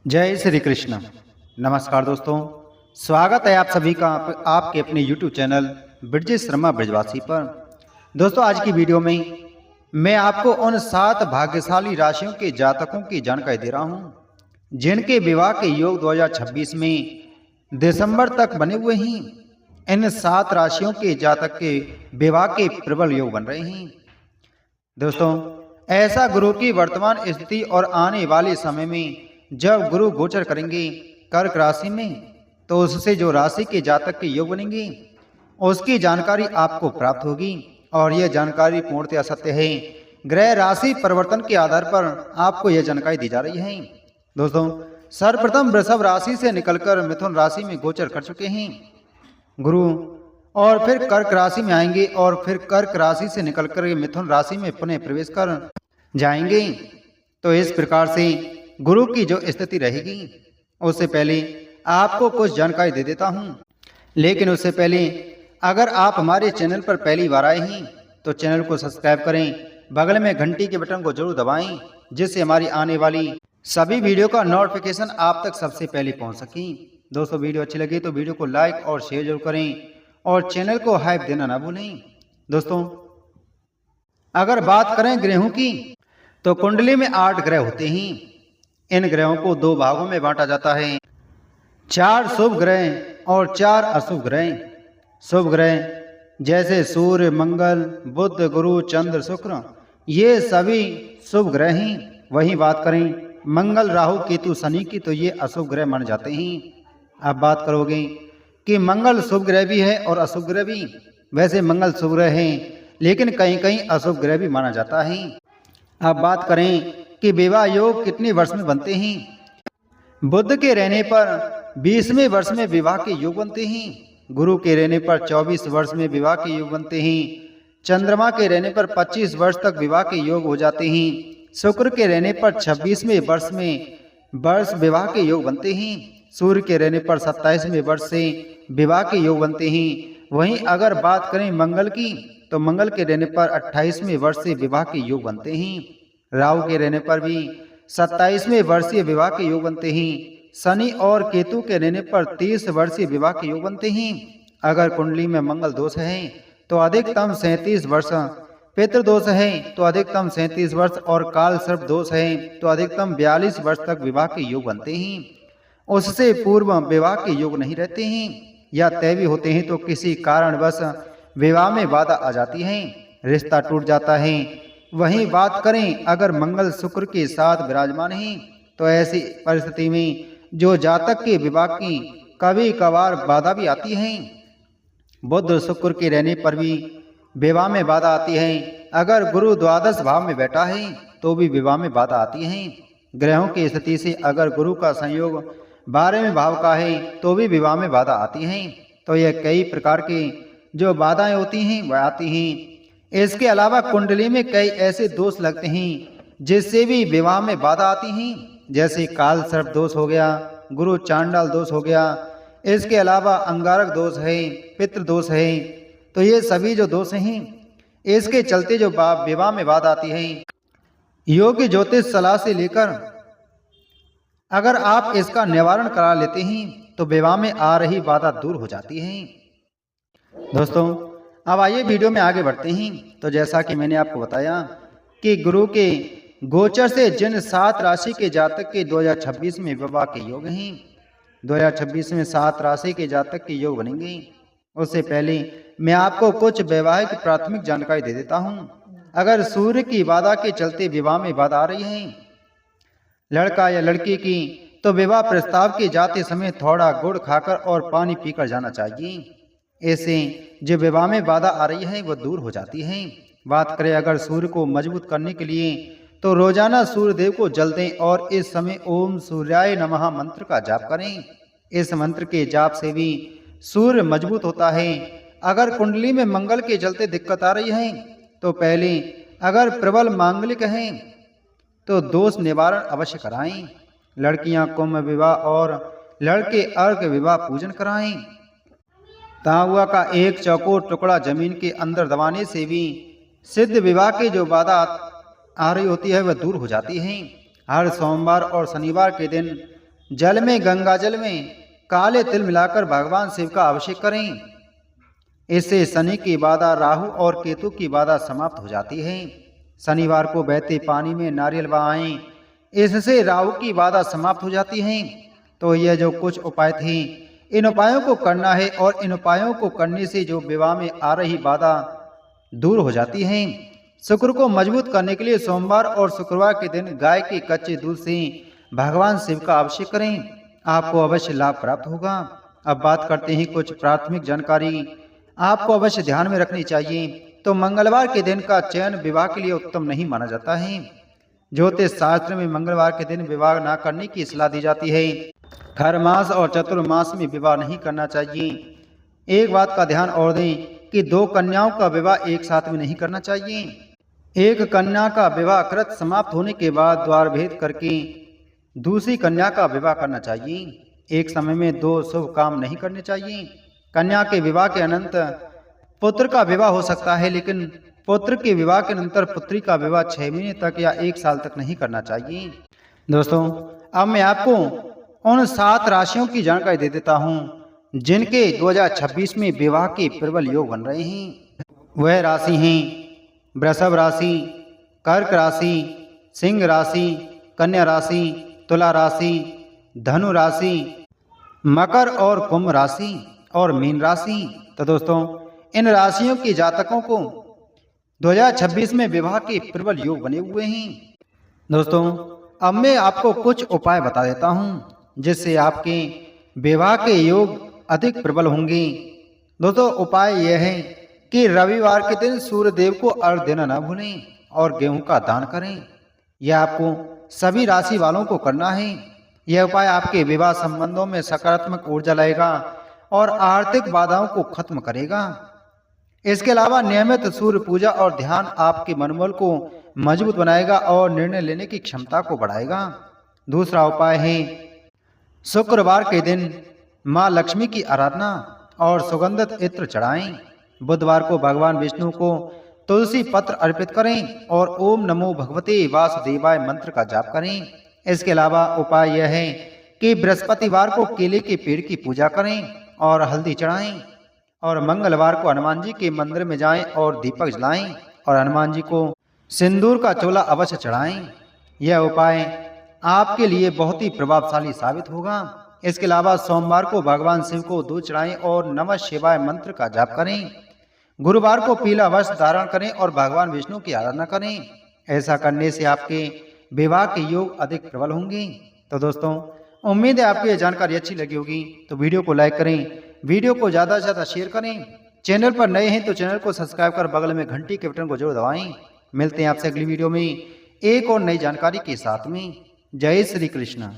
जय श्री कृष्ण। नमस्कार दोस्तों, स्वागत है आप सभी का आपके अपने YouTube चैनल ब्रजेश शर्मा ब्रजवासी पर। दोस्तों, आज की वीडियो में मैं आपको उन 7 भाग्यशाली राशियों के जातकों की जानकारी दे रहा हूं जिनके विवाह के योग 2026 में दिसंबर तक बने हुए हैं। इन 7 राशियों के जातक के विवाह के प्रबल योग बन रहे हैं। दोस्तों, ऐसा गुरु की वर्तमान स्थिति और आने वाले समय में जब गुरु गोचर करेंगे कर्क राशि में, तो उससे जो राशि के जातक के योग बनेंगे उसकी जानकारी आपको प्राप्त होगी। और यह जानकारी पूर्णतः सत्य है। ग्रह राशि परिवर्तन के आधार पर आपको यह जानकारी दी जा रही है। दोस्तों, सर्वप्रथम वृषभ राशि से निकलकर मिथुन राशि में गोचर कर चुके हैं गुरु, और फिर कर्क राशि में आएंगे और फिर कर्क राशि से निकलकर मिथुन राशि में पुनः प्रवेश कर जाएंगे। तो इस प्रकार से गुरु की जो स्थिति रहेगी, उससे पहले आपको कुछ जानकारी दे देता हूं। लेकिन उससे पहले अगर आप हमारे चैनल पर पहली बार आए हैं तो चैनल को सब्सक्राइब करें, बगल में घंटी के बटन को जरूर दबाएं, जिससे हमारी आने वाली सभी वीडियो का नोटिफिकेशन आप तक सबसे पहले पहुंच सके। दोस्तों, वीडियो अच्छी लगी तो वीडियो को लाइक और शेयर जरूर करें और चैनल को हाइप देना ना भूलें। दोस्तों, अगर बात करें ग्रहों की, तो कुंडली में 8 ग्रह होते हैं। इन ग्रहों को 2 भागों में बांटा जाता है, 4 शुभ ग्रह और 4 अशुभ ग्रह। शुभ ग्रह जैसे सूर्य, मंगल, बुध, गुरु, चंद्र, शुक्र, ये सभी शुभ ग्रह हैं। वहीं बात करें मंगल, राहु, केतु, शनि की, तो ये अशुभ ग्रह माने जाते हैं। अब बात करोगे कि मंगल शुभ ग्रह भी है और अशुभ ग्रह भी। वैसे मंगल शुभ ग्रह है, लेकिन कहीं कहीं अशुभ ग्रह भी माना जाता है। अब बात करें कि विवाह योग कितने वर्ष में बनते हैं। बुध के रहने पर 20वें वर्ष में विवाह के योग बनते हैं। गुरु के रहने पर 24 वर्ष में विवाह के योग बनते हैं। चंद्रमा के रहने पर 25 वर्ष तक विवाह के योग हो जाते हैं। शुक्र के रहने पर 26वें वर्ष में विवाह के योग बनते हैं। सूर्य के रहने पर 27वें वर्ष से विवाह के योग बनते हैं। वहीं अगर बात करें मंगल की, तो मंगल के रहने पर 28वें वर्ष से विवाह के योग बनते हैं। राहु के रहने पर भी 27वें वर्षीय विवाह के योग बनते हैं। शनि और केतु के रहने पर 30 वर्षीय विवाह के योग बनते हैं। अगर कुंडली में मंगल दोष है तो अधिकतम 37 वर्ष, पितृ दोष है तो अधिकतम 37 वर्ष, और काल सर्प दोष है तो अधिकतम 42 वर्ष तक विवाह के योग बनते हैं। उससे पूर्व विवाह के योग नहीं रहते हैं, या तय भी होते हैं तो किसी कारणवश विवाह में बाधा आ जाती है, रिश्ता टूट जाता है। वहीं बात करें अगर मंगल शुक्र के साथ विराजमान है, तो ऐसी परिस्थिति में जो जातक के विवाह की कभी कभार बाधा भी आती है। बुध शुक्र के रहने पर भी विवाह में बाधा आती है। अगर गुरु द्वादश भाव में बैठा है तो भी विवाह में बाधा आती है। ग्रहों की स्थिति से अगर गुरु का संयोग 12वें भाव का है तो भी विवाह में बाधा आती है। तो यह कई प्रकार की जो बाधाएं होती हैं वह आती हैं। इसके अलावा कुंडली में कई ऐसे दोष लगते हैं जिससे भी विवाह में बाधा आती हैं, जैसे काल सर्प दोष हो गया, गुरु चांडाल दोष हो गया। इसके अलावा अंगारक दोष है, पितृ दोष है। तो ये सभी जो दोष हैं, इसके चलते जो विवाह में बाधा आती है, योग्य ज्योतिष सलाह से लेकर अगर आप इसका निवारण करा लेते हैं तो विवाह में आ रही बाधा दूर हो जाती है। दोस्तों, अब आइए वीडियो में आगे बढ़ते हैं। तो जैसा कि मैंने आपको बताया कि गुरु के गोचर से जिन 7 राशि के जातक के 2026 में विवाह के योग हैं, 2026 में 7 राशि के जातक के योग बनेंगे। उससे पहले मैं आपको कुछ वैवाहिक प्राथमिक जानकारी दे देता हूं। अगर सूर्य की बाधा के चलते विवाह में बाधा आ रही है लड़का या लड़की की, तो विवाह प्रस्ताव के जाते समय थोड़ा गुड़ खाकर और पानी पीकर जाना चाहिए। ऐसे जो विवाह में बाधा आ रही है वह दूर हो जाती है। बात करें अगर सूर्य को मजबूत करने के लिए, तो रोजाना सूर्य देव को जल दें और इस समय ओम सूर्याय नमः मंत्र का जाप करें। इस मंत्र के जाप से भी सूर्य मजबूत होता है। अगर कुंडली में मंगल के चलते दिक्कत आ रही है, तो पहले अगर प्रबल मांगलिक है तो दोष निवारण अवश्य कराएं। लड़कियां कुंभ विवाह और लड़के अर्घ विवाह पूजन कराएं। तांबुआ का एक चौकोर टुकड़ा जमीन के अंदर दबाने से भी सिद्ध विवाह की जो बाधा आ रही होती है वह दूर हो जाती है। हर सोमवार और शनिवार के दिन जल में गंगा जल में काले तिल मिलाकर भगवान शिव का अभिषेक करें। इससे शनि की बाधा, राहु और केतु की बाधा समाप्त हो जाती है। शनिवार को बहते पानी में नारियल बहाएं, इससे राहु की बाधा समाप्त हो जाती है। तो यह जो कुछ उपाय थे, इन उपायों को करना है और इन उपायों को करने से जो विवाह में आ रही बाधा दूर हो जाती है। शुक्र को मजबूत करने के लिए सोमवार और शुक्रवार के दिन गाय के कच्चे दूध से भगवान शिव का अभिषेक करें, आपको अवश्य लाभ प्राप्त होगा। अब बात करते हैं कुछ प्राथमिक जानकारी आपको अवश्य ध्यान में रखनी चाहिए। तो मंगलवार के दिन का चयन विवाह के लिए उत्तम नहीं माना जाता है। ज्योतिष शास्त्र में मंगलवार के दिन विवाह न करने की सलाह दी जाती है। हर मास और चतुर्मास में विवाह नहीं करना चाहिए। एक बात का ध्यान और दें कि 2 कन्याओं का विवाह एक साथ में नहीं करना चाहिए। एक कन्या का विवाह कृत समाप्त होने के बाद द्वार भेद करके दूसरी कन्या का विवाह करना चाहिए। एक समय में 2 शुभ काम नहीं करने चाहिए। कन्या के विवाह के अनंत पुत्र का विवाह हो सकता है, लेकिन पुत्र के विवाह के अनंतर पुत्री का विवाह 6 महीने तक या 1 साल तक नहीं करना चाहिए। दोस्तों, अब मैं आपको उन 7 राशियों की जानकारी दे देता हूं जिनके 2026 में विवाह के प्रबल योग बन रहे हैं। वह राशि हैं वृषभ राशि, कर्क राशि, सिंह राशि, कन्या राशि, तुला राशि, धनु राशि, मकर और कुंभ राशि और मीन राशि। तो दोस्तों, इन राशियों के जातकों को 2026 में विवाह के प्रबल योग बने हुए हैं। दोस्तों, अब मैं आपको कुछ उपाय बता देता हूं जिससे आपके विवाह के योग अधिक प्रबल होंगे। दोस्तों, उपाय यह है कि रविवार के दिन सूर्य देव को अर्घ्य देना न भूलें और गेहूं का दान करें। यह आपको सभी राशि वालों को करना है। यह उपाय आपके विवाह संबंधों में सकारात्मक ऊर्जा लाएगा और आर्थिक बाधाओं को खत्म करेगा। इसके अलावा नियमित सूर्य पूजा और ध्यान आपके मनोबल को मजबूत बनाएगा और निर्णय लेने की क्षमता को बढ़ाएगा। दूसरा उपाय है शुक्रवार के दिन मां लक्ष्मी की आराधना और सुगंधित इत्र चढ़ाएं। बुधवार को भगवान विष्णु को तुलसी पत्र अर्पित करें और ओम नमो भगवते वासुदेवाय मंत्र का जाप करें। इसके अलावा उपाय यह है कि बृहस्पतिवार को केले के पेड़ की पूजा करें और हल्दी चढ़ाएं और मंगलवार को हनुमान जी के मंदिर में जाएं और दीपक जलाएं और हनुमान जी को सिंदूर का चोला अवश्य चढ़ाएं। यह उपाय आपके लिए बहुत ही प्रभावशाली साबित होगा। इसके अलावा सोमवार को भगवान शिव को दूध चढ़ाएं और नमः शिवाय मंत्र का जाप करें। गुरुवार को पीला वस्त्र धारण करें और भगवान विष्णु की आराधना करें। ऐसा करने से आपके विवाह के योग अधिक प्रबल होंगे। तो दोस्तों, उम्मीद है आपको यह जानकारी अच्छी लगी होगी। तो वीडियो को लाइक करें, वीडियो को ज़्यादा से ज़्यादा शेयर करें। चैनल पर नए हैं तो चैनल को सब्सक्राइब कर बगल में घंटी के बटन को जरूर दबाएं। मिलते हैं आपसे अगली वीडियो में एक और नई जानकारी के साथ में। जय श्री कृष्ण।